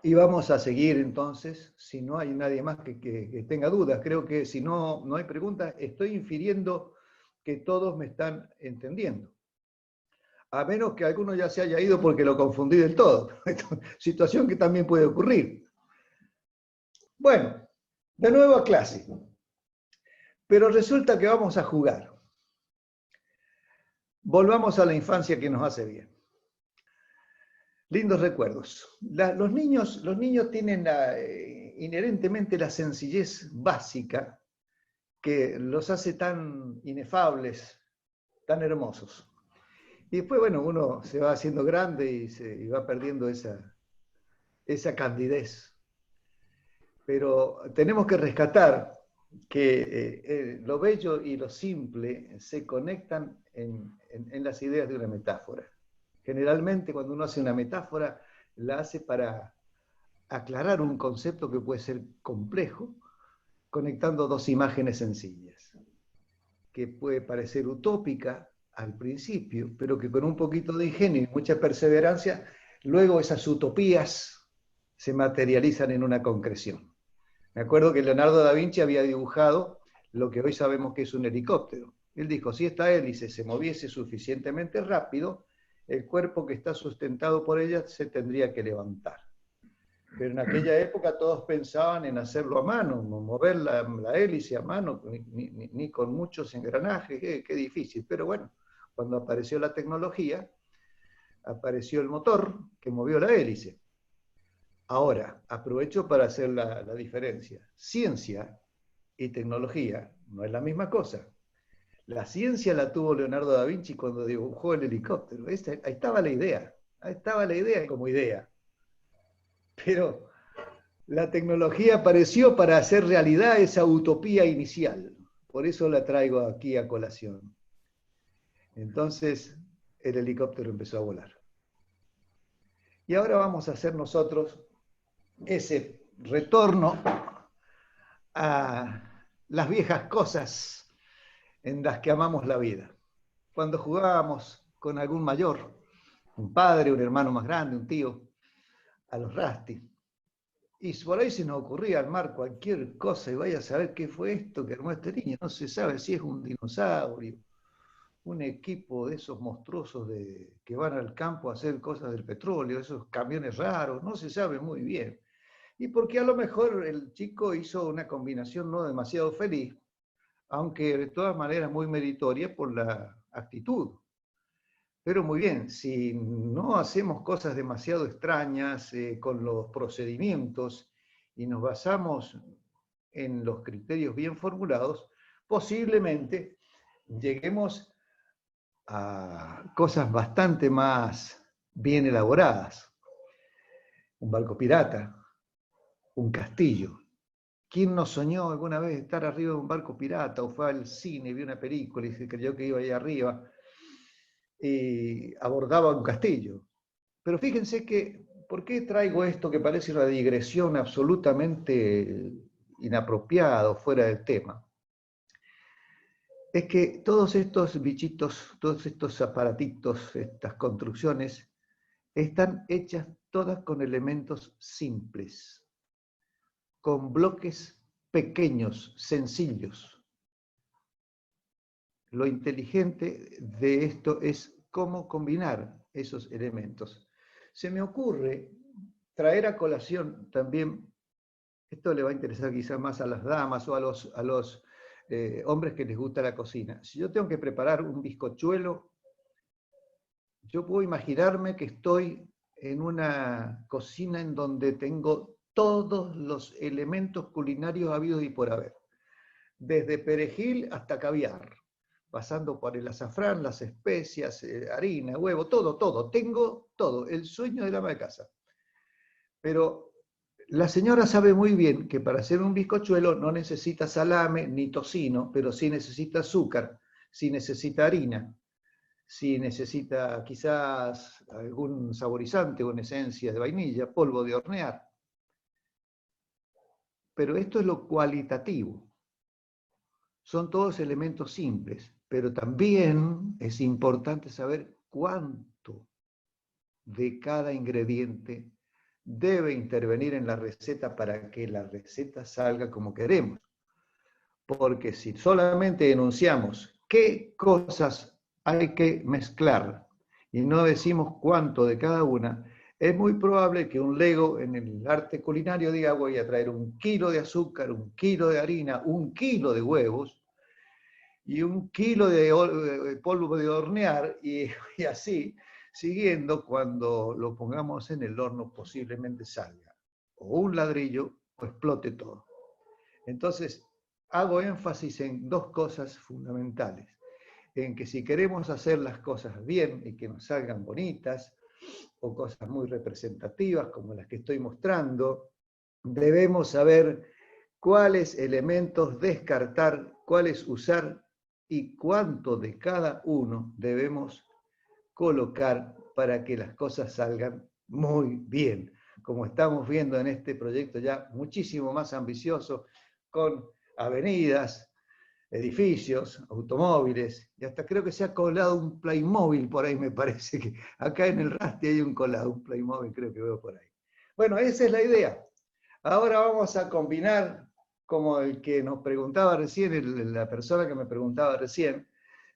Y vamos a seguir entonces, si no hay nadie más que tenga dudas. Creo que si no hay preguntas, estoy infiriendo que todos me están entendiendo. A menos que alguno ya se haya ido porque lo confundí del todo. Situación que también puede ocurrir. Bueno, de nuevo a clase. Pero resulta que vamos a jugar. Volvamos a la infancia que nos hace bien. Lindos recuerdos. Los niños tienen inherentemente la sencillez básica que los hace tan inefables, tan hermosos. Y después, bueno, uno se va haciendo grande y va perdiendo esa candidez. Pero tenemos que rescatar que lo bello y lo simple se conectan en las ideas de una metáfora. Generalmente cuando uno hace una metáfora, la hace para aclarar un concepto que puede ser complejo, conectando dos imágenes sencillas, que puede parecer utópica al principio, pero que con un poquito de ingenio y mucha perseverancia, luego esas utopías se materializan en una concreción. Me acuerdo que Leonardo da Vinci había dibujado lo que hoy sabemos que es un helicóptero. Él dijo, si esta hélice se moviese suficientemente rápido, el cuerpo que está sustentado por ella se tendría que levantar. Pero en aquella época todos pensaban en hacerlo a mano, mover la hélice a mano, ni con muchos engranajes, qué difícil. Pero bueno, cuando apareció la tecnología, apareció el motor que movió la hélice. Ahora, aprovecho para hacer la diferencia. Ciencia y tecnología no es la misma cosa. La ciencia la tuvo Leonardo da Vinci cuando dibujó el helicóptero. Ahí estaba la idea como idea. Pero la tecnología apareció para hacer realidad esa utopía inicial. Por eso la traigo aquí a colación. Entonces, el helicóptero empezó a volar. Y ahora vamos a hacer nosotros ese retorno a las viejas cosas en las que amamos la vida. Cuando jugábamos con algún mayor, un padre, un hermano más grande, un tío, a los Rasti. Y por ahí se nos ocurría armar cualquier cosa y vaya a saber qué fue esto que armó este niño. No se sabe si es un dinosaurio, un equipo de esos monstruosos que van al campo a hacer cosas del petróleo, esos camiones raros, no se sabe muy bien. Y porque a lo mejor el chico hizo una combinación no demasiado feliz, aunque de todas maneras muy meritoria por la actitud. Pero muy bien, si no hacemos cosas demasiado extrañas con los procedimientos y nos basamos en los criterios bien formulados, posiblemente lleguemos a cosas bastante más bien elaboradas. Un barco pirata, un castillo. ¿Quién no soñó alguna vez estar arriba de un barco pirata o fue al cine, vio una película y se creyó que iba ahí arriba y abordaba un castillo? Pero fíjense que, ¿por qué traigo esto que parece una digresión absolutamente inapropiada o fuera del tema? Es que todos estos bichitos, todos estos aparatitos, estas construcciones, están hechas todas con elementos simples, con bloques pequeños, sencillos. Lo inteligente de esto es cómo combinar esos elementos. Se me ocurre traer a colación también, esto le va a interesar quizás más a las damas o a los hombres que les gusta la cocina. Si yo tengo que preparar un bizcochuelo, yo puedo imaginarme que estoy en una cocina en donde tengo todos los elementos culinarios habidos y por haber, desde perejil hasta caviar, pasando por el azafrán, las especias, harina, huevo, todo, tengo todo, el sueño del ama de casa. Pero la señora sabe muy bien que para hacer un bizcochuelo no necesita salame ni tocino, pero sí necesita azúcar, sí necesita harina, si necesita quizás algún saborizante o una esencia de vainilla, polvo de hornear. Pero esto es lo cualitativo. Son todos elementos simples, pero también es importante saber cuánto de cada ingrediente debe intervenir en la receta para que la receta salga como queremos. Porque si solamente enunciamos qué cosas hay que mezclar y no decimos cuánto de cada una, es muy probable que un lego en el arte culinario diga voy a traer 1 kilo de azúcar, 1 kilo de harina, 1 kilo de huevos y 1 kilo de polvo de hornear y así, siguiendo, cuando lo pongamos en el horno posiblemente salga o un ladrillo o explote todo. Entonces, hago énfasis en 2 cosas fundamentales. En que si queremos hacer las cosas bien y que nos salgan bonitas, o cosas muy representativas como las que estoy mostrando, debemos saber cuáles elementos descartar, cuáles usar y cuánto de cada uno debemos colocar para que las cosas salgan muy bien. Como estamos viendo en este proyecto ya muchísimo más ambicioso, con avenidas, edificios, automóviles, y hasta creo que se ha colado un Playmobil por ahí, me parece que acá en el Rasti hay un colado, un Playmobil creo que veo por ahí. Bueno, esa es la idea. Ahora vamos a combinar, como el que nos preguntaba recién, la persona que me preguntaba recién,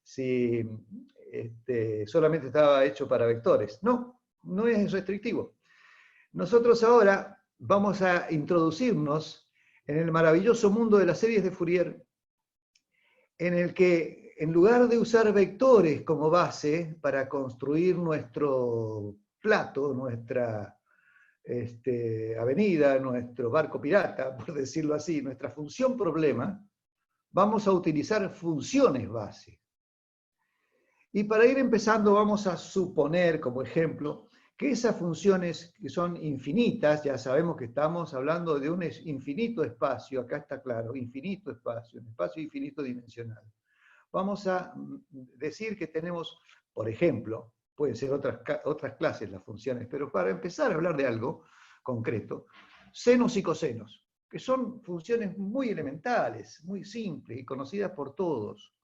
si solamente estaba hecho para vectores. No, no es restrictivo. Nosotros ahora vamos a introducirnos en el maravilloso mundo de las series de Fourier, en el que en lugar de usar vectores como base para construir nuestro plato, nuestra avenida, nuestro barco pirata, por decirlo así, nuestra función problema, vamos a utilizar funciones base. Y para ir empezando vamos a suponer, como ejemplo, que esas funciones que son infinitas, ya sabemos que estamos hablando de un infinito espacio, acá está claro, infinito espacio, un espacio infinito dimensional. Vamos a decir que tenemos, por ejemplo, pueden ser otras clases las funciones, pero para empezar a hablar de algo concreto, senos y cosenos, que son funciones muy elementales, muy simples y conocidas por todos.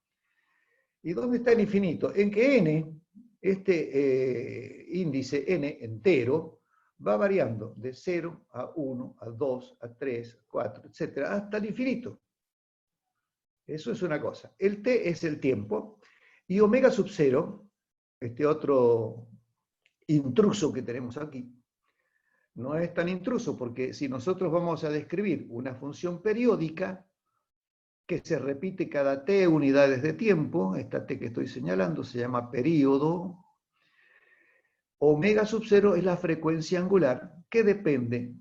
¿Y dónde está el infinito? En que n, este índice n entero, va variando de 0 a 1, a 2, a 3, a 4, etc., hasta el infinito. Eso es una cosa. El t es el tiempo, y omega sub 0, este otro intruso que tenemos aquí, no es tan intruso, porque si nosotros vamos a describir una función periódica que se repite cada t unidades de tiempo, esta t que estoy señalando se llama período, omega sub 0 es la frecuencia angular que depende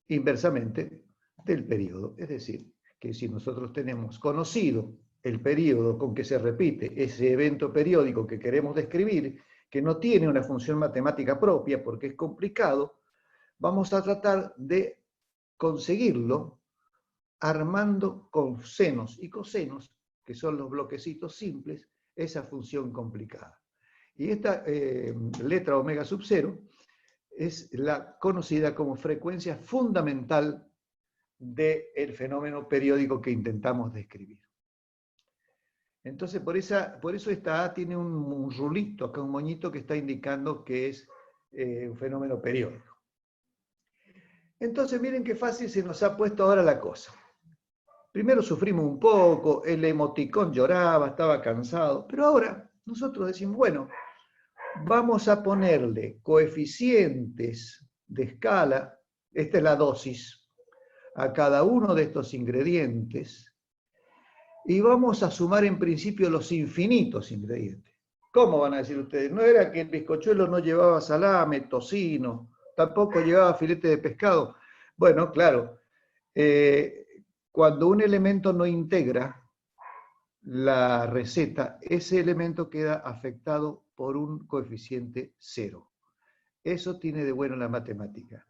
inversamente del período. Es decir, que si nosotros tenemos conocido el período con que se repite ese evento periódico que queremos describir, que no tiene una función matemática propia porque es complicado, vamos a tratar de conseguirlo armando con senos y cosenos, que son los bloquecitos simples, esa función complicada. Y esta letra omega sub 0 es la conocida como frecuencia fundamental del fenómeno periódico que intentamos describir. Entonces, por eso esta A tiene un rulito, acá un moñito que está indicando que es un fenómeno periódico. Entonces, miren qué fácil se nos ha puesto ahora la cosa. Primero sufrimos un poco, el emoticón lloraba, estaba cansado, pero ahora nosotros decimos, bueno, vamos a ponerle coeficientes de escala, esta es la dosis, a cada uno de estos ingredientes, y vamos a sumar en principio los infinitos ingredientes. ¿Cómo van a decir ustedes? ¿No era que el bizcochuelo no llevaba salame, tocino, tampoco llevaba filete de pescado? Bueno, claro, cuando un elemento no integra la receta, ese elemento queda afectado por un coeficiente 0. Eso tiene de bueno la matemática.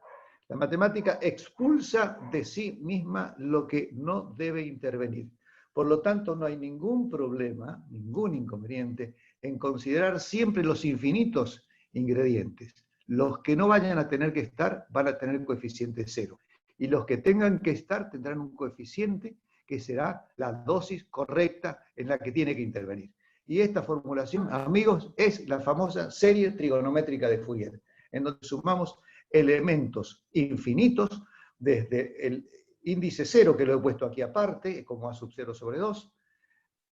La matemática expulsa de sí misma lo que no debe intervenir. Por lo tanto, no hay ningún problema, ningún inconveniente en considerar siempre los infinitos ingredientes. Los que no vayan a tener que estar van a tener coeficiente 0. Y los que tengan que estar tendrán un coeficiente que será la dosis correcta en la que tiene que intervenir. Y esta formulación, amigos, es la famosa serie trigonométrica de Fourier, en donde sumamos elementos infinitos, desde el índice 0, que lo he puesto aquí aparte, como A sub 0 sobre 2,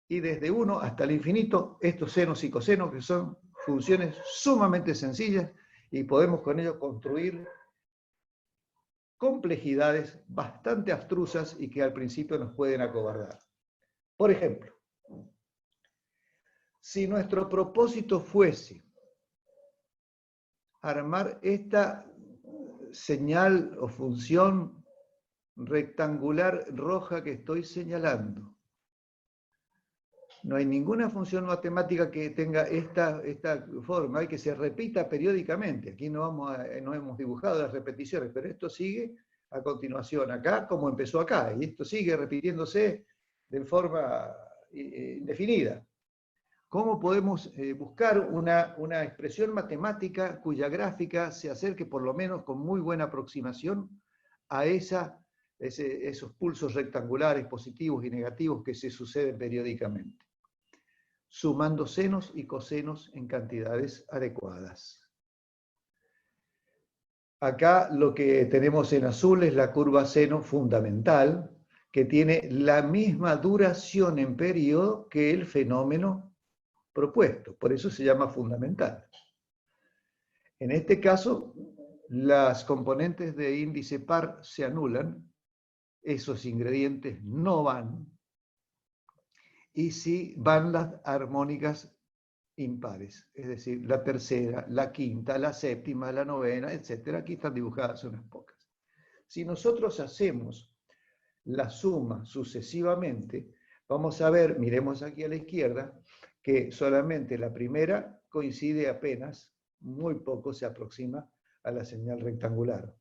y desde 1 hasta el infinito, estos senos y cosenos, que son funciones sumamente sencillas, y podemos con ello construir complejidades bastante abstrusas y que al principio nos pueden acobardar. Por ejemplo, si nuestro propósito fuese armar esta señal o función rectangular roja que estoy señalando, no hay ninguna función matemática que tenga esta forma y que se repita periódicamente. Aquí no hemos dibujado las repeticiones, pero esto sigue a continuación acá como empezó acá, y esto sigue repitiéndose de forma indefinida. ¿Cómo podemos buscar una expresión matemática cuya gráfica se acerque por lo menos con muy buena aproximación a esos pulsos rectangulares positivos y negativos que se suceden periódicamente? Sumando senos y cosenos en cantidades adecuadas. Acá lo que tenemos en azul es la curva seno fundamental, que tiene la misma duración en periodo que el fenómeno propuesto, por eso se llama fundamental. En este caso, las componentes de índice par se anulan, esos ingredientes no van, y sí van las armónicas impares, es decir, la tercera, la quinta, la séptima, la novena, etc. Aquí están dibujadas unas pocas. Si nosotros hacemos la suma sucesivamente, vamos a ver, miremos aquí a la izquierda, que solamente la primera coincide apenas, muy poco se aproxima a la señal rectangular.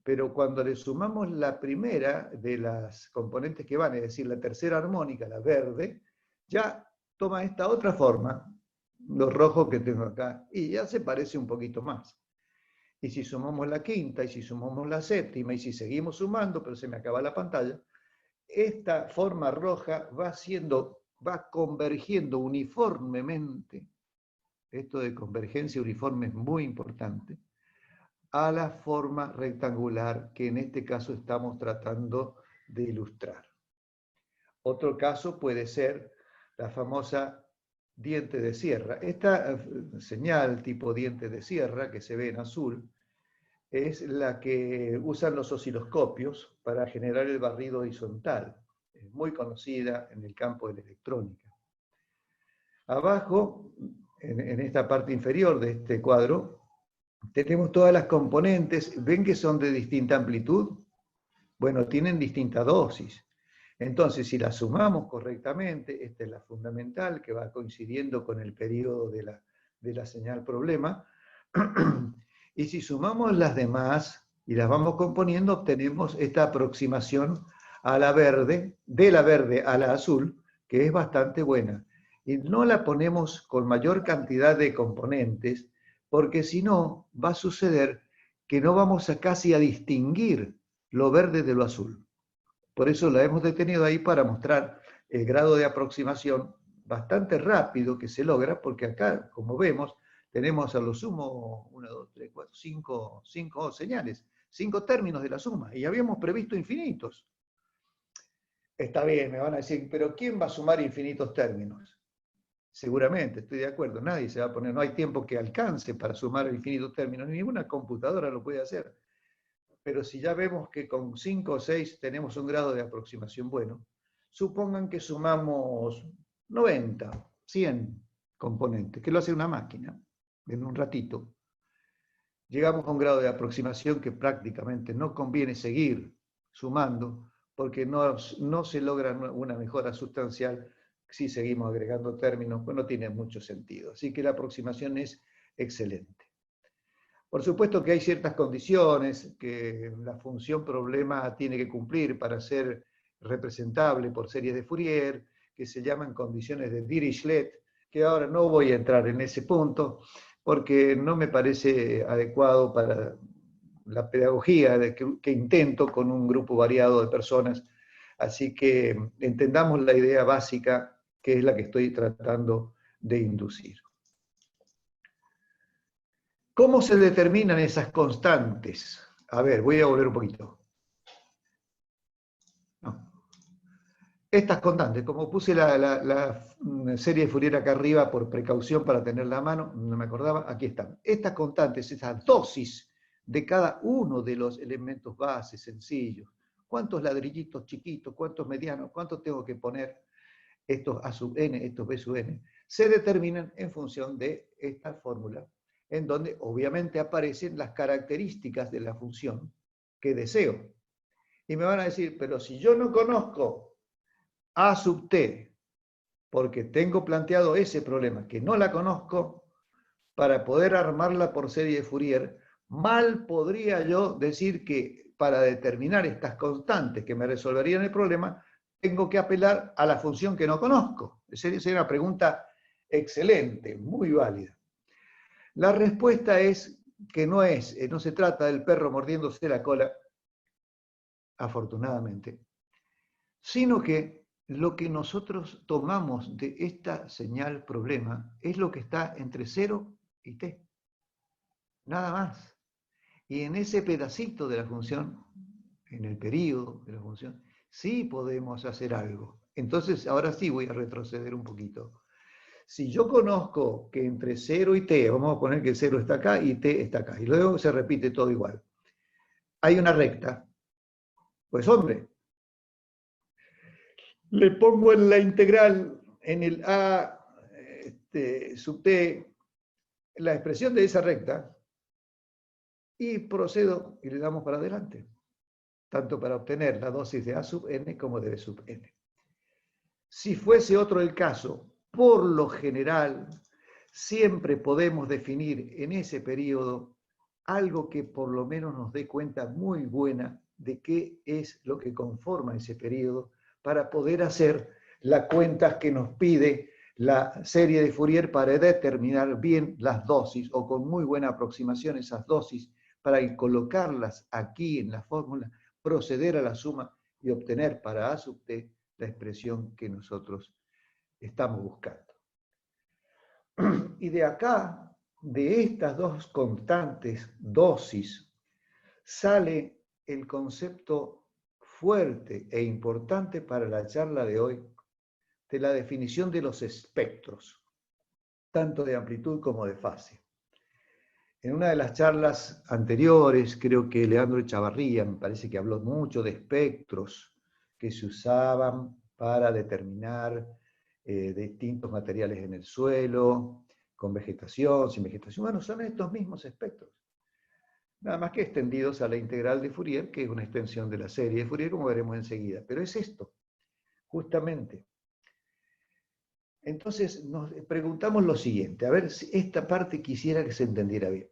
Pero cuando le sumamos la primera de las componentes que van, es decir, la tercera armónica, la verde, ya toma esta otra forma, lo rojo que tengo acá, y ya se parece un poquito más. Y si sumamos la quinta, y si sumamos la séptima, y si seguimos sumando, pero se me acaba la pantalla, esta forma roja va convergiendo uniformemente, esto de convergencia uniforme es muy importante, a la forma rectangular que en este caso estamos tratando de ilustrar. Otro caso puede ser la famosa diente de sierra. Esta señal tipo diente de sierra que se ve en azul es la que usan los osciloscopios para generar el barrido horizontal. Es muy conocida en el campo de la electrónica. Abajo, en esta parte inferior de este cuadro, tenemos todas las componentes. ¿Ven que son de distinta amplitud? Bueno, tienen distinta dosis. Entonces, si la sumamos correctamente, esta es la fundamental, que va coincidiendo con el periodo de la señal problema, y si sumamos las demás y las vamos componiendo, obtenemos esta aproximación a la verde, de la verde a la azul, que es bastante buena. Y no la ponemos con mayor cantidad de componentes, porque si no, va a suceder que no vamos a casi a distinguir lo verde de lo azul. Por eso la hemos detenido ahí para mostrar el grado de aproximación bastante rápido que se logra, porque acá, como vemos, tenemos a lo sumo 1, 2, 3, 4, 5 señales, 5 términos de la suma, y habíamos previsto infinitos. Está bien, me van a decir, pero ¿quién va a sumar infinitos términos? Seguramente, estoy de acuerdo, nadie se va a poner, no hay tiempo que alcance para sumar infinitos términos, ninguna computadora lo puede hacer. Pero si ya vemos que con 5 o 6 tenemos un grado de aproximación bueno, supongan que sumamos 90, 100 componentes, que lo hace una máquina en un ratito. Llegamos a un grado de aproximación que prácticamente no conviene seguir sumando, porque no se logra una mejora sustancial si seguimos agregando términos, pues no tiene mucho sentido. Así que la aproximación es excelente. Por supuesto que hay ciertas condiciones que la función problema tiene que cumplir para ser representable por series de Fourier, que se llaman condiciones de Dirichlet, que ahora no voy a entrar en ese punto, porque no me parece adecuado para la pedagogía que intento con un grupo variado de personas. Así que entendamos la idea básica, que es la que estoy tratando de inducir. ¿Cómo se determinan esas constantes? A ver, voy a volver un poquito. No. Estas constantes, como puse la serie de Fourier acá arriba por precaución para tenerla a mano, no me acordaba, aquí están. Estas constantes, estas dosis de cada uno de los elementos bases sencillos, cuántos ladrillitos chiquitos, cuántos medianos, cuántos tengo que poner, estos A sub n, estos B sub n, se determinan en función de esta fórmula, en donde obviamente aparecen las características de la función que deseo. Y me van a decir, pero si yo no conozco A sub t, porque tengo planteado ese problema, que no la conozco, para poder armarla por serie de Fourier, mal podría yo decir que para determinar estas constantes que me resolverían el problema, tengo que apelar a la función que no conozco. Sería una pregunta excelente, muy válida. La respuesta es que no se trata del perro mordiéndose la cola, afortunadamente, sino que lo que nosotros tomamos de esta señal problema es lo que está entre 0 y t. Nada más. Y en ese pedacito de la función, en el periodo de la función, sí podemos hacer algo. Entonces, ahora sí voy a retroceder un poquito. Si yo conozco que entre 0 y t, vamos a poner que 0 está acá y t está acá, y luego se repite todo igual. Hay una recta. Pues hombre, le pongo en la integral, en el a sub t, la expresión de esa recta, y procedo y le damos para adelante, tanto para obtener la dosis de a sub n como de b sub n. Si fuese otro el caso, por lo general, siempre podemos definir en ese periodo algo que por lo menos nos dé cuenta muy buena de qué es lo que conforma ese periodo para poder hacer las cuentas que nos pide la serie de Fourier para determinar bien las dosis o con muy buena aproximación esas dosis para colocarlas aquí en la fórmula, proceder a la suma y obtener para A sub t la expresión que nosotros estamos buscando. Y de acá, de estas dos constantes dosis, sale el concepto fuerte e importante para la charla de hoy de la definición de los espectros, tanto de amplitud como de fase. En una de las charlas anteriores, creo que Leandro Echavarría, me parece que habló mucho de espectros que se usaban para determinar distintos materiales en el suelo, con vegetación, sin vegetación. Bueno, son estos mismos espectros. Nada más que extendidos a la integral de Fourier, que es una extensión de la serie de Fourier, como veremos enseguida. Pero es esto, justamente. Entonces nos preguntamos lo siguiente, a ver si esta parte quisiera que se entendiera bien.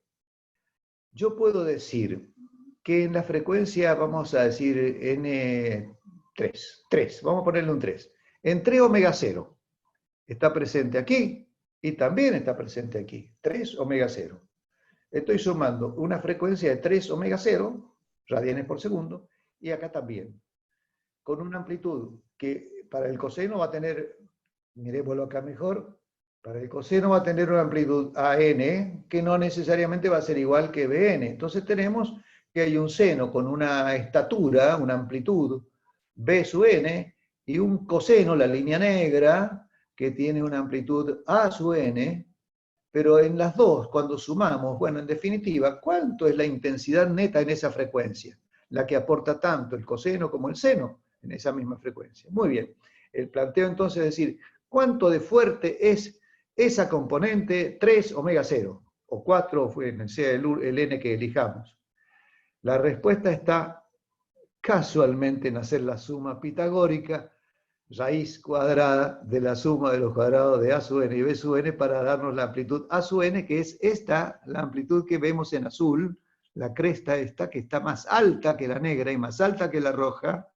Yo puedo decir que en la frecuencia, vamos a decir N3, vamos a ponerle un 3, en 3 omega 0 está presente aquí y también está presente aquí, 3 omega 0. Estoy sumando una frecuencia de 3 omega 0, radianes por segundo, y acá también, con una amplitud que para el coseno va a tener, miremoslo acá mejor, para el coseno va a tener una amplitud AN, que no necesariamente va a ser igual que BN. Entonces tenemos que hay un seno con una estatura, una amplitud B sub n, y un coseno, la línea negra, que tiene una amplitud A sub n, pero en las dos, cuando sumamos, bueno, en definitiva, ¿cuánto es la intensidad neta en esa frecuencia? La que aporta tanto el coseno como el seno en esa misma frecuencia. Muy bien. El planteo entonces es decir, ¿cuánto de fuerte es esa componente 3 omega 0? O 4, sea el n que elijamos. La respuesta está casualmente en hacer la suma pitagórica, raíz cuadrada de la suma de los cuadrados de A sub n y B sub n para darnos la amplitud A sub n, que es esta, la amplitud que vemos en azul, la cresta esta, que está más alta que la negra y más alta que la roja,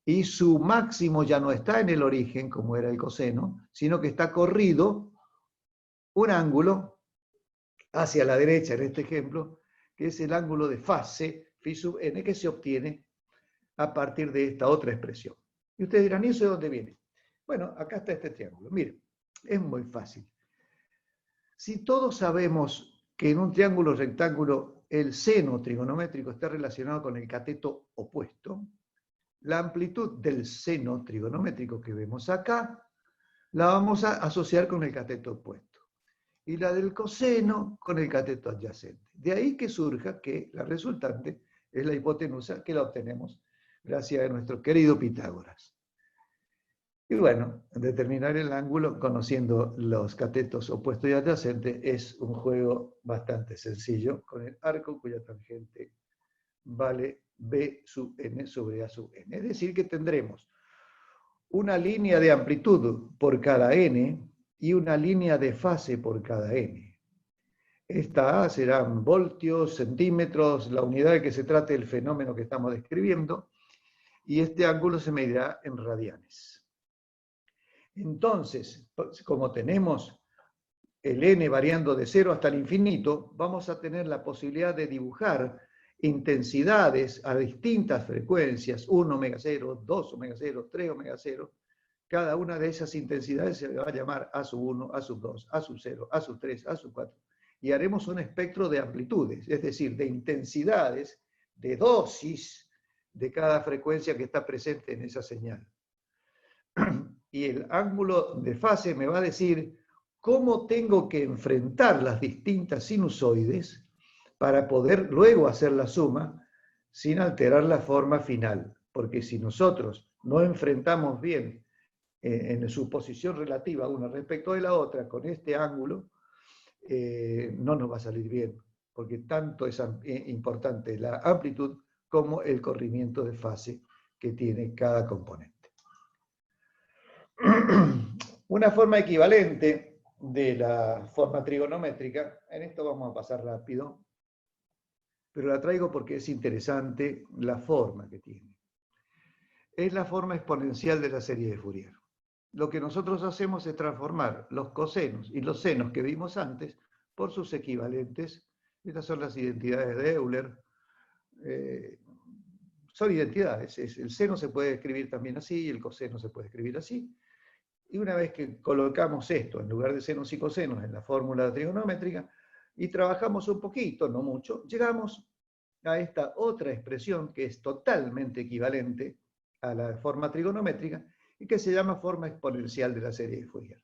y su máximo ya no está en el origen, como era el coseno, sino que está corrido un ángulo hacia la derecha, en este ejemplo, que es el ángulo de fase, phi sub n, que se obtiene a partir de esta otra expresión. Y ustedes dirán, ¿y eso de dónde viene? Bueno, acá está este triángulo. Miren, es muy fácil. Si todos sabemos que en un triángulo rectángulo el seno trigonométrico está relacionado con el cateto opuesto, la amplitud del seno trigonométrico que vemos acá la vamos a asociar con el cateto opuesto y la del coseno con el cateto adyacente. De ahí que surja que la resultante es la hipotenusa, que la obtenemos gracias a nuestro querido Pitágoras. Y bueno, determinar el ángulo conociendo los catetos opuesto y adyacente es un juego bastante sencillo con el arco cuya tangente vale B sub n sobre A sub n. Es decir, que tendremos una línea de amplitud por cada n y una línea de fase por cada n. Esta A serán voltios, centímetros, la unidad de que se trate el fenómeno que estamos describiendo, y este ángulo se medirá en radianes. Entonces, como tenemos el n variando de 0 hasta el infinito, vamos a tener la posibilidad de dibujar intensidades a distintas frecuencias, 1 omega 0, 2 omega 0, 3 omega 0. Cada una de esas intensidades se va a llamar A sub 1, A sub 2, A sub 0, A sub 3, A sub 4. Y haremos un espectro de amplitudes, es decir, de intensidades, de dosis de cada frecuencia que está presente en esa señal. Y el ángulo de fase me va a decir cómo tengo que enfrentar las distintas sinusoides para poder luego hacer la suma sin alterar la forma final. Porque si nosotros no enfrentamos bien en su posición relativa una respecto de la otra con este ángulo, no nos va a salir bien, porque tanto es importante la amplitud como el corrimiento de fase que tiene cada componente. Una forma equivalente de la forma trigonométrica, en esto vamos a pasar rápido, pero la traigo porque es interesante la forma que tiene. Es la forma exponencial de la serie de Fourier. Lo que nosotros hacemos es transformar los cosenos y los senos que vimos antes por sus equivalentes. Estas son las identidades de Euler. Son identidades. El seno se puede escribir también así y el coseno se puede escribir así. Y una vez que colocamos esto en lugar de senos y cosenos en la fórmula trigonométrica y trabajamos un poquito, no mucho, llegamos a esta otra expresión que es totalmente equivalente a la forma trigonométrica y que se llama forma exponencial de la serie de Fourier,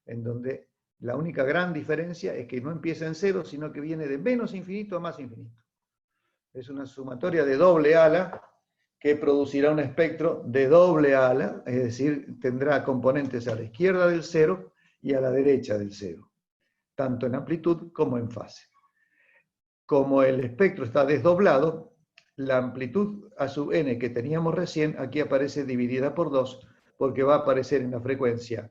en donde la única gran diferencia es que no empieza en cero, sino que viene de menos infinito a más infinito. Es una sumatoria de doble ala que producirá un espectro de doble ala, es decir, tendrá componentes a la izquierda del cero y a la derecha del cero, tanto en amplitud como en fase. Como el espectro está desdoblado, la amplitud a sub n que teníamos recién, aquí aparece dividida por 2, porque va a aparecer en la frecuencia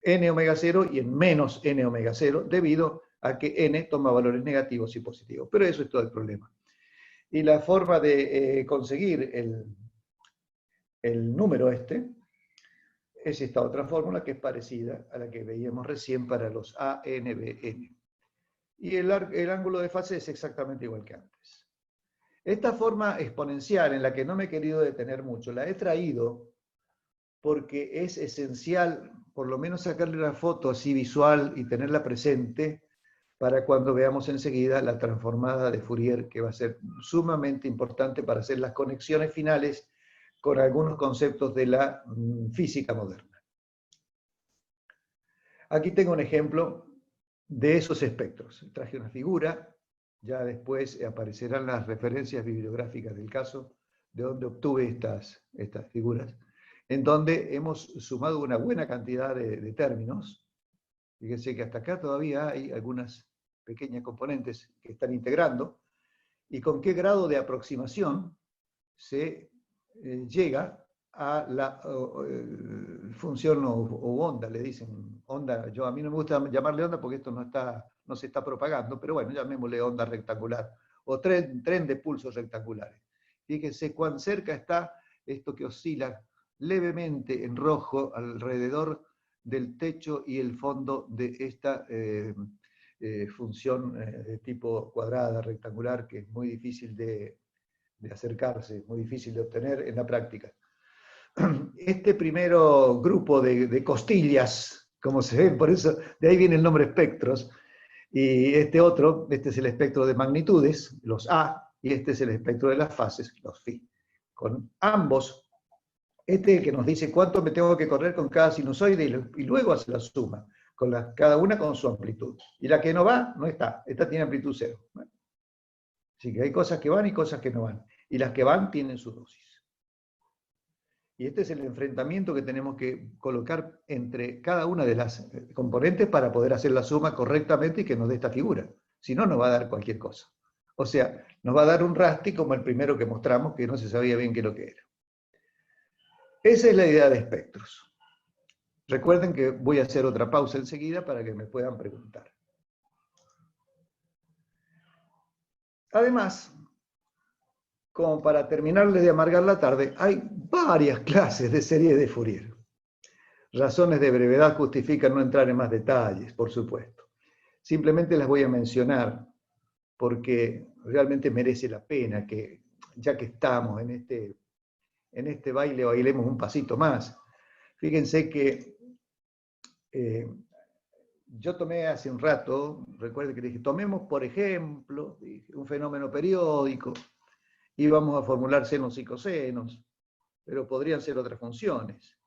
n omega 0 y en menos n omega 0, debido a que n toma valores negativos y positivos. Pero eso es todo el problema. Y la forma de conseguir el número este es esta otra fórmula que es parecida a la que veíamos recién para los ANBN. Y el ángulo de fase es exactamente igual que antes. Esta forma exponencial, en la que no me he querido detener mucho, la he traído porque es esencial, por lo menos sacarle una foto así visual y tenerla presente para cuando veamos enseguida la transformada de Fourier, que va a ser sumamente importante para hacer las conexiones finales con algunos conceptos de la física moderna. Aquí tengo un ejemplo de esos espectros. Traje una figura, ya después aparecerán las referencias bibliográficas del caso, de donde obtuve estas figuras, en donde hemos sumado una buena cantidad de términos. Fíjense que hasta acá todavía hay algunas pequeñas componentes que están integrando, y con qué grado de aproximación se llega a la función o onda, le dicen onda. A mí no me gusta llamarle onda porque esto no se está propagando, pero bueno, llamémosle onda rectangular o tren de pulsos rectangulares. Fíjense cuán cerca está esto que oscila levemente en rojo alrededor del techo y el fondo de esta función de tipo cuadrada, rectangular, que es muy difícil de acercarse, muy difícil de obtener en la práctica. Este primero grupo de costillas, como se ven, por eso de ahí viene el nombre espectros, Y este otro, este es el espectro de magnitudes, los A, y este es el espectro de las fases, los phi. Con ambos, este es el que nos dice cuánto me tengo que correr con cada sinusoide y luego hace la suma, cada una con su amplitud. Y la que no va, no está. Esta tiene amplitud cero. Bueno, así que hay cosas que van y cosas que no van. Y las que van tienen su dosis. Y este es el enfrentamiento que tenemos que colocar entre cada una de las componentes para poder hacer la suma correctamente y que nos dé esta figura. Si no, nos va a dar cualquier cosa. O sea, nos va a dar un rasti como el primero que mostramos, que no se sabía bien qué es lo que era. Esa es la idea de espectros. Recuerden que voy a hacer otra pausa enseguida para que me puedan preguntar. Además, como para terminarles de amargar la tarde, hay varias clases de series de Fourier. Razones de brevedad justifican no entrar en más detalles, por supuesto. Simplemente las voy a mencionar porque realmente merece la pena que, ya que estamos en este baile, bailemos un pasito más. Fíjense que yo tomé hace un rato, recuerden que dije, tomemos por ejemplo un fenómeno periódico y vamos a formular senos y cosenos, pero podrían ser otras funciones.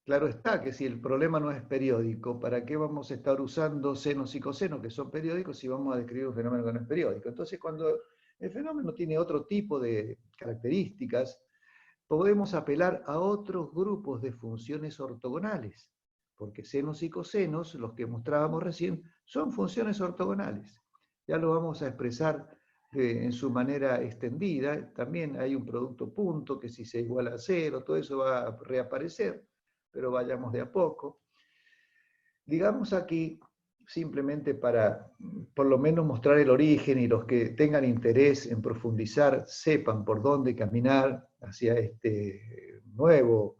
Claro está que si el problema no es periódico, ¿para qué vamos a estar usando senos y cosenos que son periódicos si vamos a describir un fenómeno que no es periódico? Entonces, cuando el fenómeno tiene otro tipo de características, podemos apelar a otros grupos de funciones ortogonales, porque senos y cosenos, los que mostrábamos recién, son funciones ortogonales. Ya lo vamos a expresar en su manera extendida. También hay un producto punto que si se iguala a cero, todo eso va a reaparecer, pero vayamos de a poco. Digamos aquí, simplemente para por lo menos mostrar el origen y los que tengan interés en profundizar sepan por dónde caminar hacia este nuevo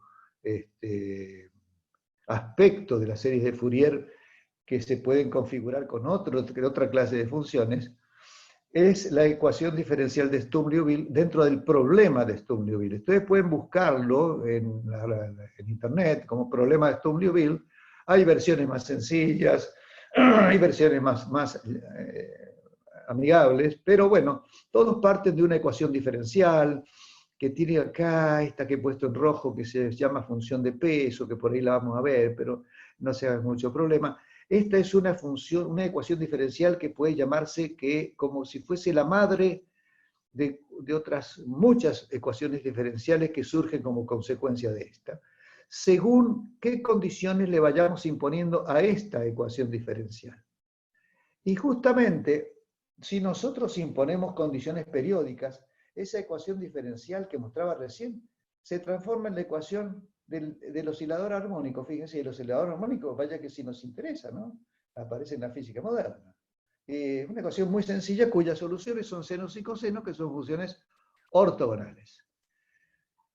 aspecto de las series de Fourier que se pueden configurar con otra clase de funciones, es la ecuación diferencial de Sturm-Liouville dentro del problema de Sturm-Liouville. Ustedes pueden buscarlo en internet como problema de Sturm-Liouville. Hay versiones más sencillas, hay versiones más amigables, pero bueno, todos parten de una ecuación diferencial que tiene acá, esta que he puesto en rojo, que se llama función de peso, que por ahí la vamos a ver, pero no se haga mucho problema. Esta es una función, una ecuación diferencial que puede llamarse que como si fuese la madre de otras muchas ecuaciones diferenciales que surgen como consecuencia de esta, según qué condiciones le vayamos imponiendo a esta ecuación diferencial. Y justamente, si nosotros imponemos condiciones periódicas, esa ecuación diferencial que mostraba recién se transforma en la ecuación del oscilador armónico. Fíjense, el oscilador armónico, vaya que sí nos interesa, ¿no? Aparece en la física moderna. Una ecuación muy sencilla cuyas soluciones son senos y cosenos, que son funciones ortogonales.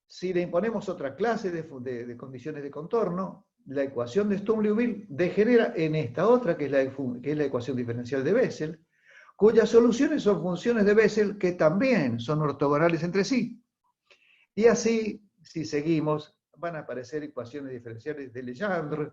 Si le imponemos otra clase de condiciones de contorno, la ecuación de Sturm-Liouville degenera en esta otra, que es la ecuación diferencial de Bessel, cuyas soluciones son funciones de Bessel que también son ortogonales entre sí. Y así, si seguimos, van a aparecer ecuaciones diferenciales de Legendre,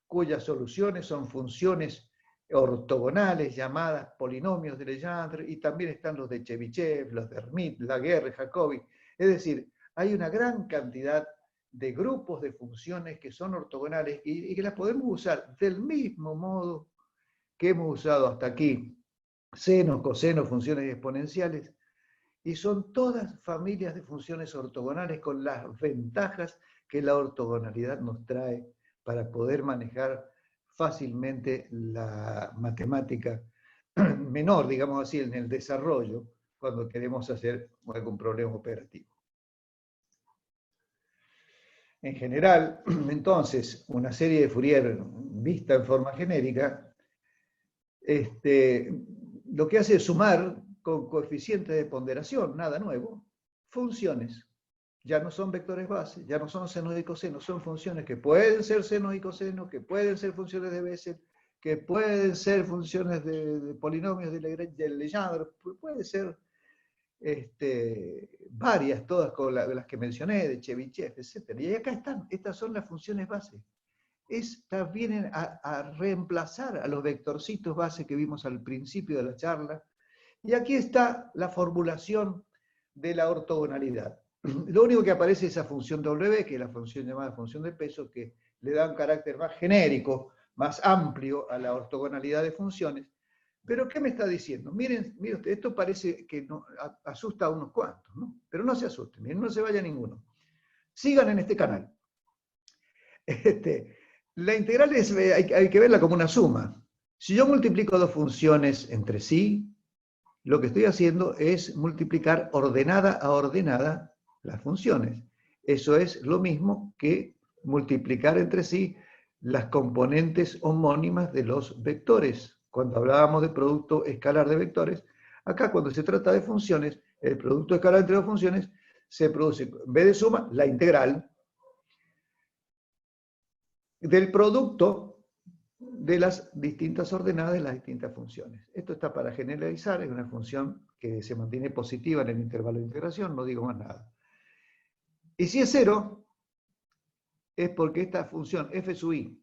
cuyas soluciones son funciones ortogonales llamadas polinomios de Legendre, y también están los de Chebyshev, los de Hermite, Laguerre, Jacobi. Es decir, hay una gran cantidad de grupos de funciones que son ortogonales y que las podemos usar del mismo modo que hemos usado hasta aquí, senos, cosenos, funciones exponenciales, y son todas familias de funciones ortogonales con las ventajas que la ortogonalidad nos trae para poder manejar fácilmente la matemática menor, digamos así, en el desarrollo, cuando queremos hacer algún problema operativo. En general, entonces, una serie de Fourier vista en forma genérica, lo que hace es sumar con coeficientes de ponderación, nada nuevo, funciones. Ya no son vectores base, ya no son senos y cosenos, son funciones que pueden ser senos y cosenos, que pueden ser funciones de Bessel, que pueden ser funciones de polinomios de Legendre, puede ser varias, todas con las que mencioné, de Chebyshev, etc. Y acá están, estas son las funciones base. vienen a reemplazar a los vectorcitos base que vimos al principio de la charla. Y aquí está la formulación de la ortogonalidad. Lo único que aparece es esa función W, que es la función llamada función de peso, que le da un carácter más genérico, más amplio a la ortogonalidad de funciones. Pero ¿qué me está diciendo? Miren usted, esto parece que no, asusta a unos cuantos, ¿no? Pero no se asusten, miren, no se vaya ninguno. Sigan en este canal. La integral hay que verla como una suma. Si yo multiplico dos funciones entre sí, lo que estoy haciendo es multiplicar ordenada a ordenada las funciones. Eso es lo mismo que multiplicar entre sí las componentes homónimas de los vectores. Cuando hablábamos de producto escalar de vectores, acá cuando se trata de funciones, el producto escalar entre dos funciones se produce, en vez de suma, la integral del producto de las distintas ordenadas de las distintas funciones. Esto está para generalizar, es una función que se mantiene positiva en el intervalo de integración, no digo más nada. Y si es cero, es porque esta función f sub i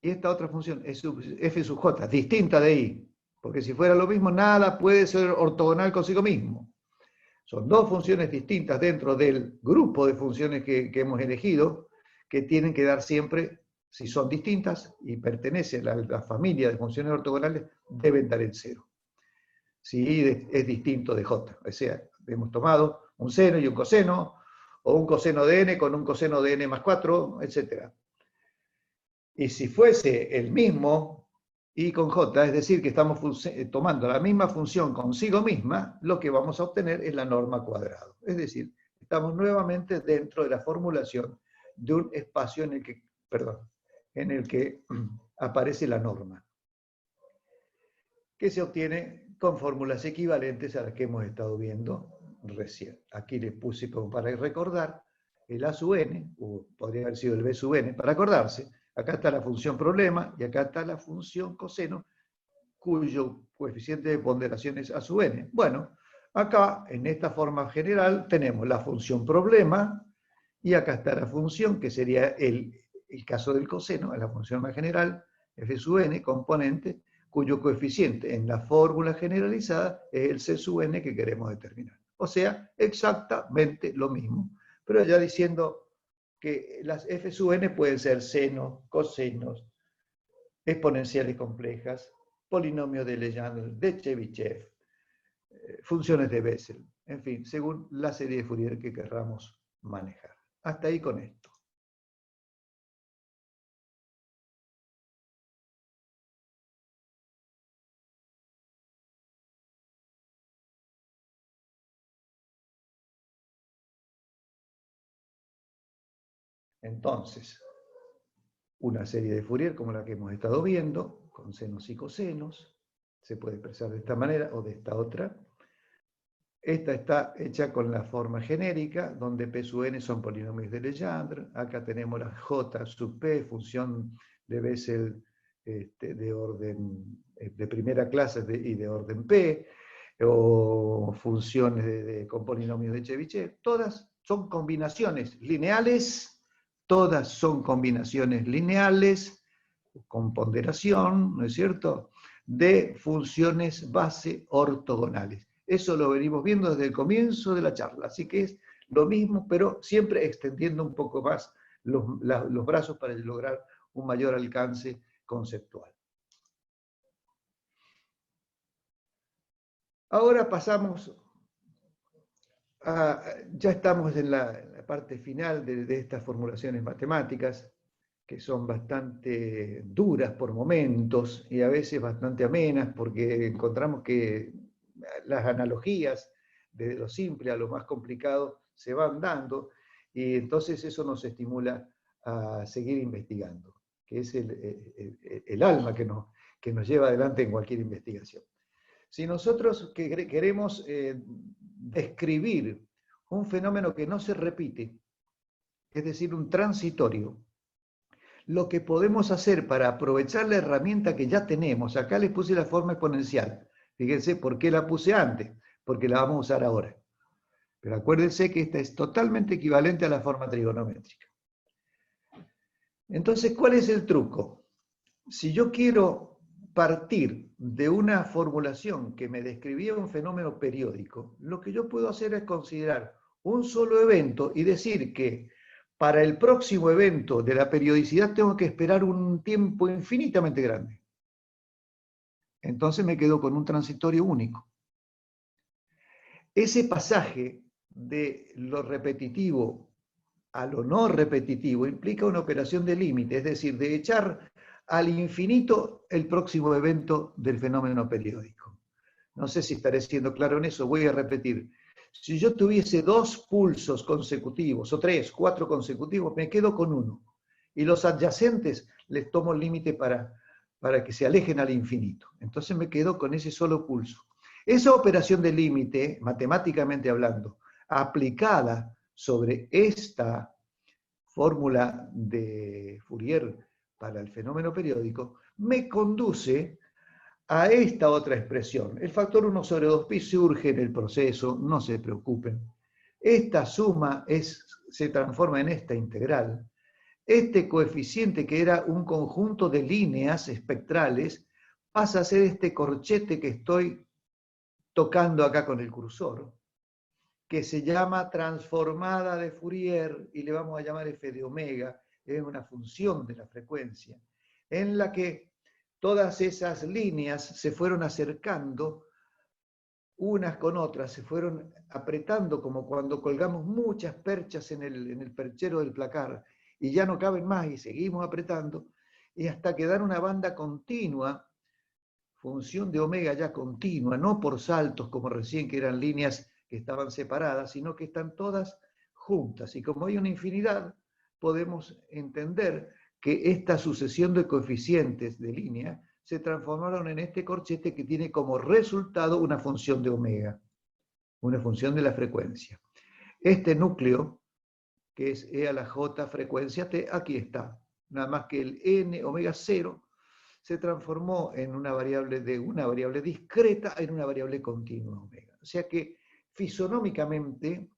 y esta otra función f sub j, distinta de i, porque si fuera lo mismo, nada puede ser ortogonal consigo mismo. Son dos funciones distintas dentro del grupo de funciones que hemos elegido, que tienen que dar siempre, si son distintas y pertenecen a la familia de funciones ortogonales, deben dar el cero. Si i es distinto de j, o sea, hemos tomado un seno y un coseno, o un coseno de n con un coseno de n más 4, etc. Y si fuese el mismo i con j, es decir, que estamos tomando la misma función consigo misma, lo que vamos a obtener es la norma cuadrado. Es decir, estamos nuevamente dentro de la formulación de un espacio en el que aparece la norma, que se obtiene con fórmulas equivalentes a las que hemos estado viendo recién. Aquí les puse como para recordar el a sub n, o podría haber sido el b sub n, para acordarse. Acá está la función problema y acá está la función coseno, cuyo coeficiente de ponderación es a sub n. Bueno, acá en esta forma general tenemos la función problema y acá está la función que sería el caso del coseno, la función más general, f sub n, componente, cuyo coeficiente en la fórmula generalizada es el c sub n que queremos determinar. O sea, exactamente lo mismo, pero ya diciendo que las f sub n pueden ser senos, cosenos, exponenciales complejas, polinomios de Legendre, de Chebyshev, funciones de Bessel, en fin, según la serie de Fourier que querramos manejar. Hasta ahí con esto. Entonces, una serie de Fourier como la que hemos estado viendo, con senos y cosenos, se puede expresar de esta manera o de esta otra. Esta está hecha con la forma genérica, donde P sub n son polinomios de Legendre. Acá tenemos la J sub P, función de Bessel de orden de primera clase y de orden P, o funciones con polinomios de Chebyshev. Todas son combinaciones lineales, todas son combinaciones lineales, con ponderación, ¿no es cierto?, de funciones base ortogonales. Eso lo venimos viendo desde el comienzo de la charla, así que es lo mismo, pero siempre extendiendo un poco más los brazos para lograr un mayor alcance conceptual. Ahora pasamos ya estamos en la parte final de estas formulaciones matemáticas, que son bastante duras por momentos y a veces bastante amenas, porque encontramos que las analogías, desde lo simple a lo más complicado, se van dando, y entonces eso nos estimula a seguir investigando, que es el alma que nos lleva adelante en cualquier investigación. Si nosotros queremos describir un fenómeno que no se repite, es decir, un transitorio, lo que podemos hacer para aprovechar la herramienta que ya tenemos, acá les puse la forma exponencial. Fíjense por qué la puse antes, porque la vamos a usar ahora. Pero acuérdense que esta es totalmente equivalente a la forma trigonométrica. Entonces, ¿cuál es el truco? Si yo quiero partir de una formulación que me describía un fenómeno periódico, lo que yo puedo hacer es considerar un solo evento y decir que para el próximo evento de la periodicidad tengo que esperar un tiempo infinitamente grande. Entonces me quedo con un transitorio único. Ese pasaje de lo repetitivo a lo no repetitivo implica una operación de límite, es decir, de echar al infinito el próximo evento del fenómeno periódico. No sé si estaré siendo claro en eso, voy a repetir. Si yo tuviese 2 pulsos consecutivos, o 3, 4 consecutivos, me quedo con uno. Y los adyacentes les tomo el límite para que se alejen al infinito. Entonces me quedo con ese solo pulso. Esa operación de límite, matemáticamente hablando, aplicada sobre esta fórmula de Fourier para el fenómeno periódico, me conduce a esta otra expresión. El factor 1 sobre 2pi surge en el proceso, no se preocupen. Esta suma se transforma en esta integral. Este coeficiente, que era un conjunto de líneas espectrales, pasa a ser este corchete que estoy tocando acá con el cursor, que se llama transformada de Fourier, y le vamos a llamar f de omega, es una función de la frecuencia, en la que todas esas líneas se fueron acercando unas con otras, se fueron apretando como cuando colgamos muchas perchas en el perchero del placar y ya no caben más y seguimos apretando, y hasta quedar una banda continua, función de omega ya continua, no por saltos como recién que eran líneas que estaban separadas, sino que están todas juntas. Y como hay una infinidad, podemos entender que esta sucesión de coeficientes de línea se transformaron en este corchete que tiene como resultado una función de omega, una función de la frecuencia. Este núcleo, que es E a la J frecuencia T, aquí está. Nada más que el n omega 0 se transformó en una variable discreta en una variable continua omega. O sea que fisonómicamente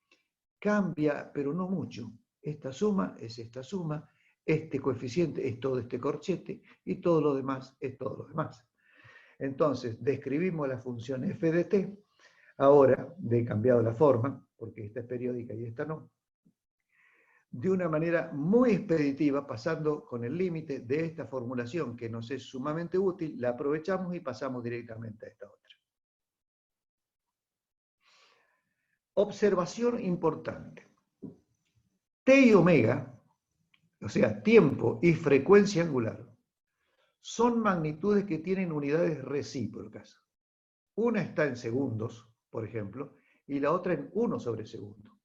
cambia, pero no mucho. Esta suma es esta suma, este coeficiente es todo este corchete y todo lo demás es todo lo demás. Entonces, describimos la función f de t, ahora he cambiado la forma, porque esta es periódica y esta no, de una manera muy expeditiva, pasando con el límite de esta formulación que nos es sumamente útil, la aprovechamos y pasamos directamente a esta otra. Observación importante. T y omega, o sea, tiempo y frecuencia angular, son magnitudes que tienen unidades recíprocas. Una está en segundos, por ejemplo, y la otra en 1 sobre segundo.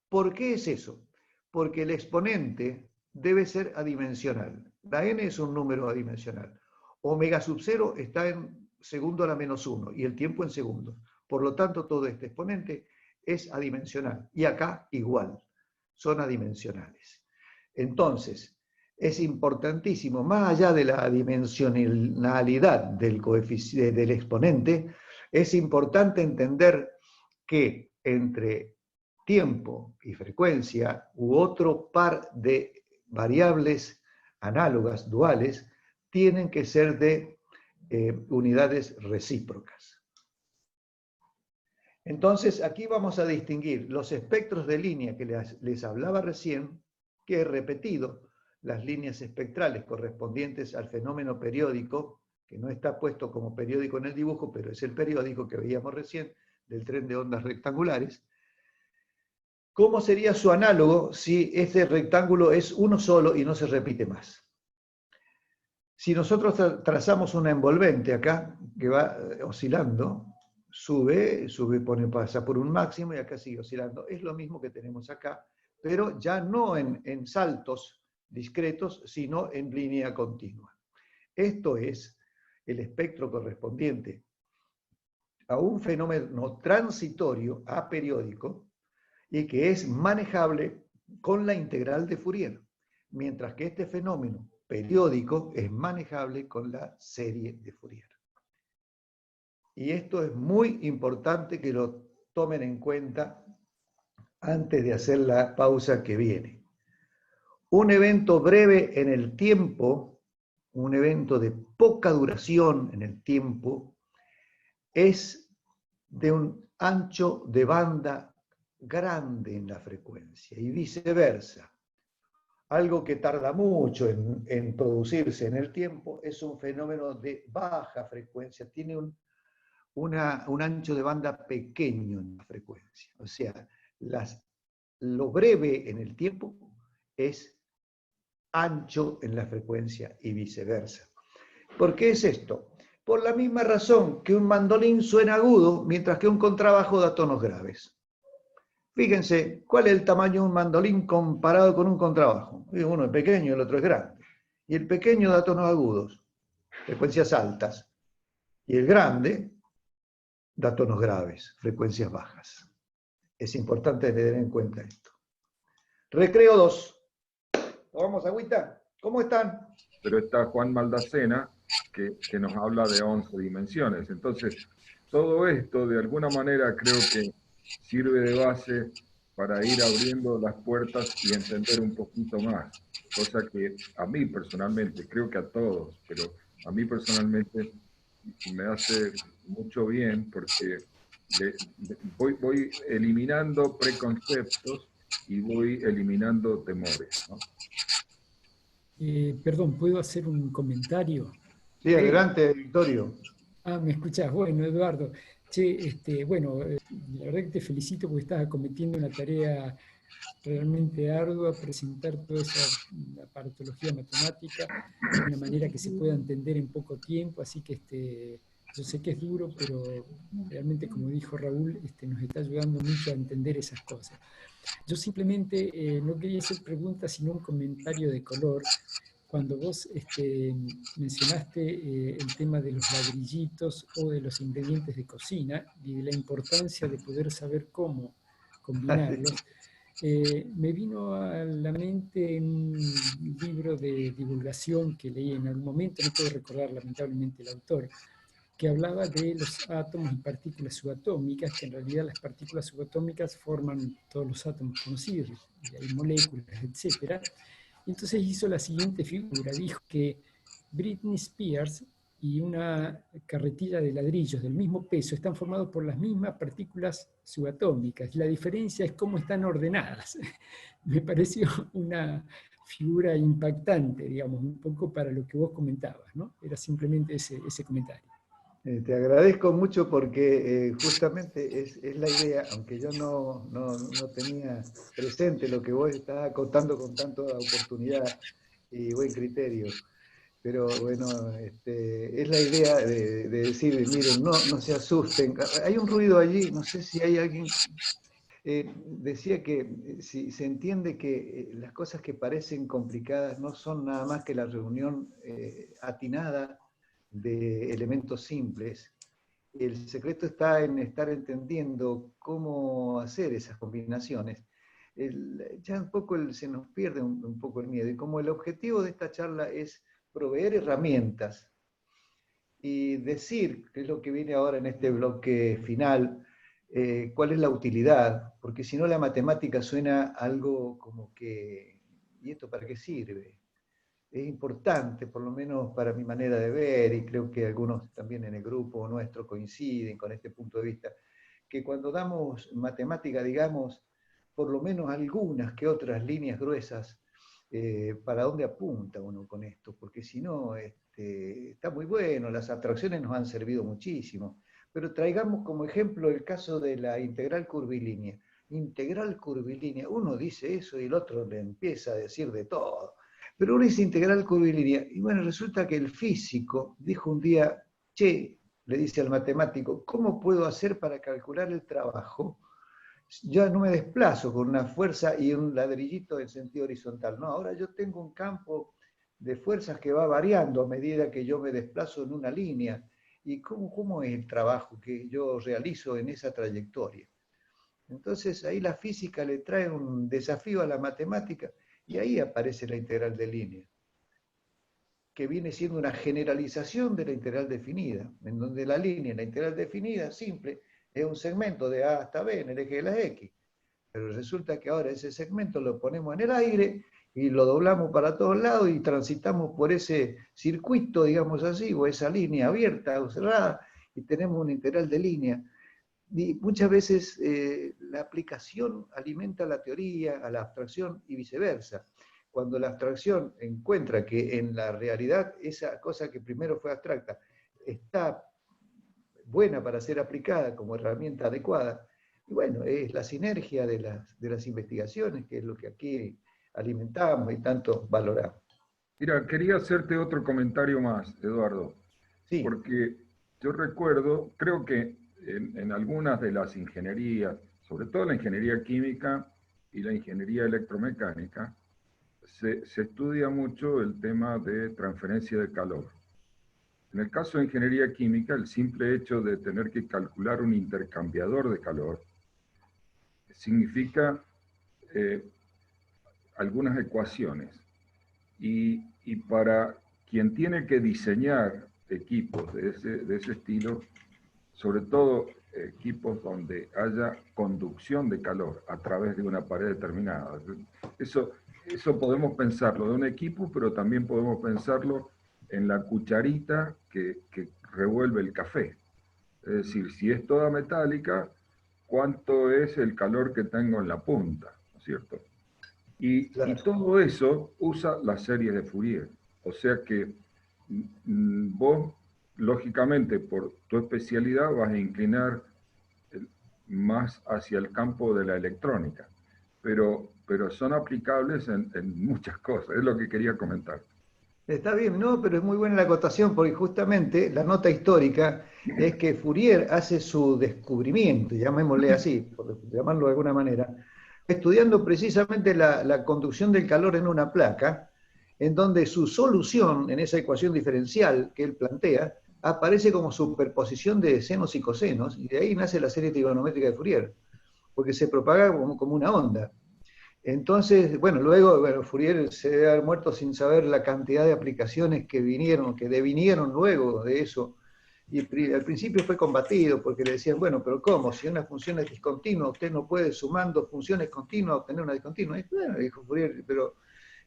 ¿Por qué es eso? Porque el exponente debe ser adimensional. La n es un número adimensional. Omega sub 0 está en segundo a la menos 1 y el tiempo en segundos. Por lo tanto, todo este exponente es adimensional. Y acá igual, son adimensionales. Entonces, es importantísimo, más allá de la adimensionalidad del exponente, es importante entender que entre tiempo y frecuencia u otro par de variables análogas, duales, tienen que ser de unidades recíprocas. Entonces, aquí vamos a distinguir los espectros de línea que les hablaba recién, que he repetido, las líneas espectrales correspondientes al fenómeno periódico, que no está puesto como periódico en el dibujo, pero es el periódico que veíamos recién, del tren de ondas rectangulares. ¿Cómo sería su análogo si este rectángulo es uno solo y no se repite más? Si nosotros trazamos una envolvente acá, que va oscilando, sube, pasa por un máximo y acá sigue oscilando. Es lo mismo que tenemos acá, pero ya no en saltos discretos, sino en línea continua. Esto es el espectro correspondiente a un fenómeno transitorio aperiódico y que es manejable con la integral de Fourier, mientras que este fenómeno periódico es manejable con la serie de Fourier. Y esto es muy importante que lo tomen en cuenta antes de hacer la pausa que viene. Un evento breve en el tiempo, un evento de poca duración en el tiempo, es de un ancho de banda grande en la frecuencia y viceversa. Algo que tarda mucho en producirse en el tiempo es un fenómeno de baja frecuencia, tiene un ancho de banda pequeño en la frecuencia. O sea, lo breve en el tiempo es ancho en la frecuencia y viceversa. ¿Por qué es esto? Por la misma razón que un mandolín suena agudo, mientras que un contrabajo da tonos graves. Fíjense, ¿cuál es el tamaño de un mandolín comparado con un contrabajo? Uno es pequeño, el otro es grande. Y el pequeño da tonos agudos, frecuencias altas. Y el grande da tonos graves, frecuencias bajas. Es importante tener en cuenta esto. Recreo 2. ¿Tomamos agüita? ¿Cómo están? Pero está Juan Maldacena, que nos habla de 11 dimensiones. Entonces, todo esto, de alguna manera, creo que sirve de base para ir abriendo las puertas y entender un poquito más. Cosa que a mí personalmente, creo que a todos, pero a mí personalmente me hace mucho bien porque voy eliminando preconceptos y voy eliminando temores, ¿no? Perdón, ¿puedo hacer un comentario? Sí, adelante, Victorio. ¿Me escuchás? Bueno, Eduardo. Che, bueno, la verdad que te felicito porque estás acometiendo una tarea realmente ardua, presentar toda esa aparatología matemática de una manera que se pueda entender en poco tiempo, así que yo sé que es duro, pero realmente, como dijo Raúl, nos está ayudando mucho a entender esas cosas. Yo simplemente no quería hacer preguntas, sino un comentario de color. Cuando vos mencionaste el tema de los ladrillitos o de los ingredientes de cocina y de la importancia de poder saber cómo combinarlos, me vino a la mente un libro de divulgación que leí en algún momento, no puedo recordar lamentablemente el autor, que hablaba de los átomos y partículas subatómicas, que en realidad las partículas subatómicas forman todos los átomos conocidos, y hay moléculas, etc. Entonces hizo la siguiente figura, dijo que Britney Spears y una carretilla de ladrillos del mismo peso están formados por las mismas partículas subatómicas. La diferencia es cómo están ordenadas. Me pareció una figura impactante, digamos, un poco para lo que vos comentabas, ¿no? Era simplemente ese comentario. Te agradezco mucho porque justamente es la idea, aunque yo no tenía presente lo que vos estabas contando con tanta oportunidad y buen criterio. Pero bueno, es la idea de decir, miren, no se asusten. Hay un ruido allí, no sé si hay alguien. Decía que si se entiende que las cosas que parecen complicadas no son nada más que la reunión atinada de elementos simples. El secreto está en estar entendiendo cómo hacer esas combinaciones. Ya un poco se nos pierde un poco el miedo. Y como el objetivo de esta charla es proveer herramientas y decir, que es lo que viene ahora en este bloque final, cuál es la utilidad, porque si no la matemática suena algo como que, ¿y esto para qué sirve? Es importante, por lo menos para mi manera de ver, y creo que algunos también en el grupo nuestro coinciden con este punto de vista, que cuando damos matemática, digamos, por lo menos algunas que otras líneas gruesas, para dónde apunta uno con esto, porque si no, está muy bueno, las abstracciones nos han servido muchísimo, pero traigamos como ejemplo el caso de la integral curvilínea. Integral curvilínea, uno dice eso y el otro le empieza a decir de todo. Pero uno dice integral curvilínea, y bueno, resulta que el físico dijo un día, che, le dice al matemático, ¿cómo puedo hacer para calcular el trabajo? Ya no me desplazo con una fuerza y un ladrillito en sentido horizontal, no, ahora yo tengo un campo de fuerzas que va variando a medida que yo me desplazo en una línea. ¿Y cómo es el trabajo que yo realizo en esa trayectoria? Entonces ahí la física le trae un desafío a la matemática y ahí aparece la integral de línea, que viene siendo una generalización de la integral definida, en donde la línea, la integral definida, simple, es un segmento de A hasta B en el eje de las X. Pero resulta que ahora ese segmento lo ponemos en el aire y lo doblamos para todos lados y transitamos por ese circuito, digamos así, o esa línea abierta o cerrada, y tenemos un integral de línea. Y muchas veces la aplicación alimenta la teoría, a la abstracción y viceversa. Cuando la abstracción encuentra que en la realidad esa cosa que primero fue abstracta está buena para ser aplicada como herramienta adecuada, y bueno, es la sinergia de las investigaciones, que es lo que aquí alimentamos y tanto valoramos. Mira, quería hacerte otro comentario más, Eduardo, Sí, porque yo recuerdo, creo que en algunas de las ingenierías, sobre todo la ingeniería química y la ingeniería electromecánica, se estudia mucho el tema de transferencia de calor. En el caso de ingeniería química, el simple hecho de tener que calcular un intercambiador de calor significa algunas ecuaciones. Y para quien tiene que diseñar equipos de ese estilo, sobre todo equipos donde haya conducción de calor a través de una pared determinada. Eso podemos pensarlo de un equipo, pero también podemos pensarlo en la cucharita que revuelve el café. Es decir, si es toda metálica, ¿cuánto es el calor que tengo en la punta? ¿No es cierto? Y claro. todo eso usa las series de Fourier. O sea que vos, lógicamente, por tu especialidad, vas a inclinar más hacia el campo de la electrónica. Pero son aplicables en muchas cosas. Es lo que quería comentar. Está bien, no, pero es muy buena la acotación porque justamente la nota histórica es que Fourier hace su descubrimiento, llamémosle así, por llamarlo de alguna manera, estudiando precisamente la conducción del calor en una placa, en donde su solución en esa ecuación diferencial que él plantea aparece como superposición de senos y cosenos, y de ahí nace la serie trigonométrica de Fourier, porque se propaga como una onda. Entonces, bueno, luego, bueno, Fourier se debe haber muerto sin saber la cantidad de aplicaciones que vinieron, que devinieron luego de eso. Y al principio fue combatido porque le decían, bueno, pero ¿cómo? Si una función es discontinua, usted no puede sumando funciones continuas obtener una discontinua. Y bueno, dijo Fourier, pero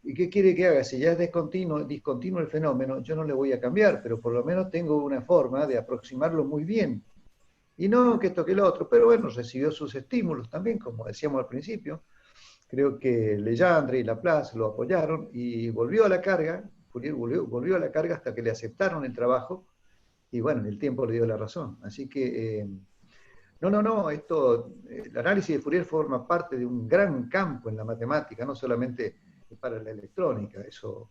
¿y qué quiere que haga? Si ya es discontinuo el fenómeno, yo no le voy a cambiar, pero por lo menos tengo una forma de aproximarlo muy bien. Y no que esto que lo otro, pero bueno, recibió sus estímulos también, como decíamos al principio. Creo que Legendre y Laplace lo apoyaron y volvió a la carga, Fourier volvió a la carga hasta que le aceptaron el trabajo y bueno, en el tiempo le dio la razón. Así que, el análisis de Fourier forma parte de un gran campo en la matemática, no solamente para la electrónica. Eso,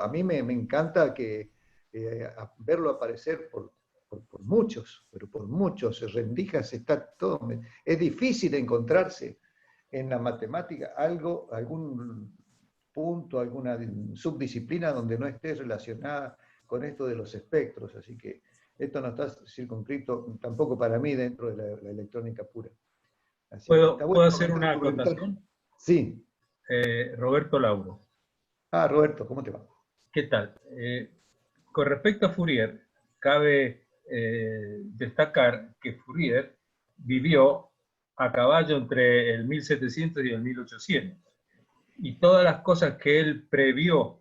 a mí me encanta verlo aparecer por muchos, pero por muchos rendijas está todo. Es difícil encontrarse en la matemática algún punto, alguna subdisciplina donde no esté relacionada con esto de los espectros. Así que esto no está circunscrito tampoco para mí dentro de la electrónica pura. Así que está ¿Puedo bueno hacer comentar una tu comentario. acotación? Sí. Roberto Lauro. Roberto, ¿cómo te va? ¿Qué tal? Con respecto a Fourier, cabe destacar que Fourier vivió a caballo entre el 1700 y el 1800. Y todas las cosas que él previó,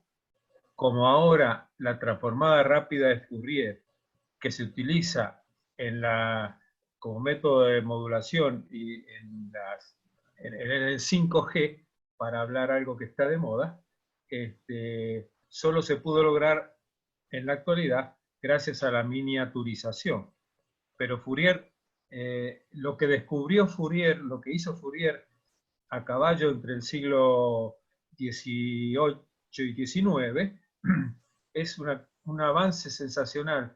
como ahora la transformada rápida de Fourier, que se utiliza como método de modulación y en el 5G, para hablar algo que está de moda, solo se pudo lograr en la actualidad gracias a la miniaturización. Pero Fourier, lo que descubrió Fourier, lo que hizo Fourier a caballo entre el siglo XVIII y XIX, es un avance sensacional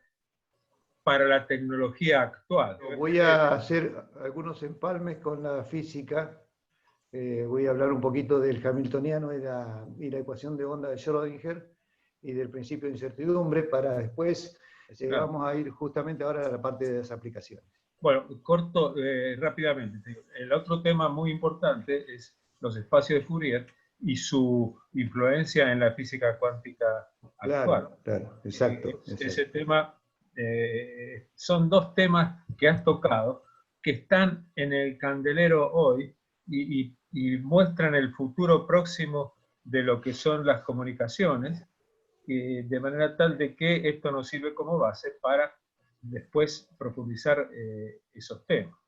para la tecnología actual. Voy a hacer algunos empalmes con la física. Voy a hablar un poquito del hamiltoniano y la ecuación de onda de Schrödinger y del principio de incertidumbre para después, Claro. vamos a ir justamente ahora a la parte de las aplicaciones. Bueno, corto rápidamente. El otro tema muy importante es los espacios de Fourier y su influencia en la física cuántica actual. Claro, exacto. Ese tema, son dos temas que has tocado que están en el candelero hoy y muestran el futuro próximo de lo que son las comunicaciones, de manera tal de que esto nos sirve como base para después profundizar esos temas.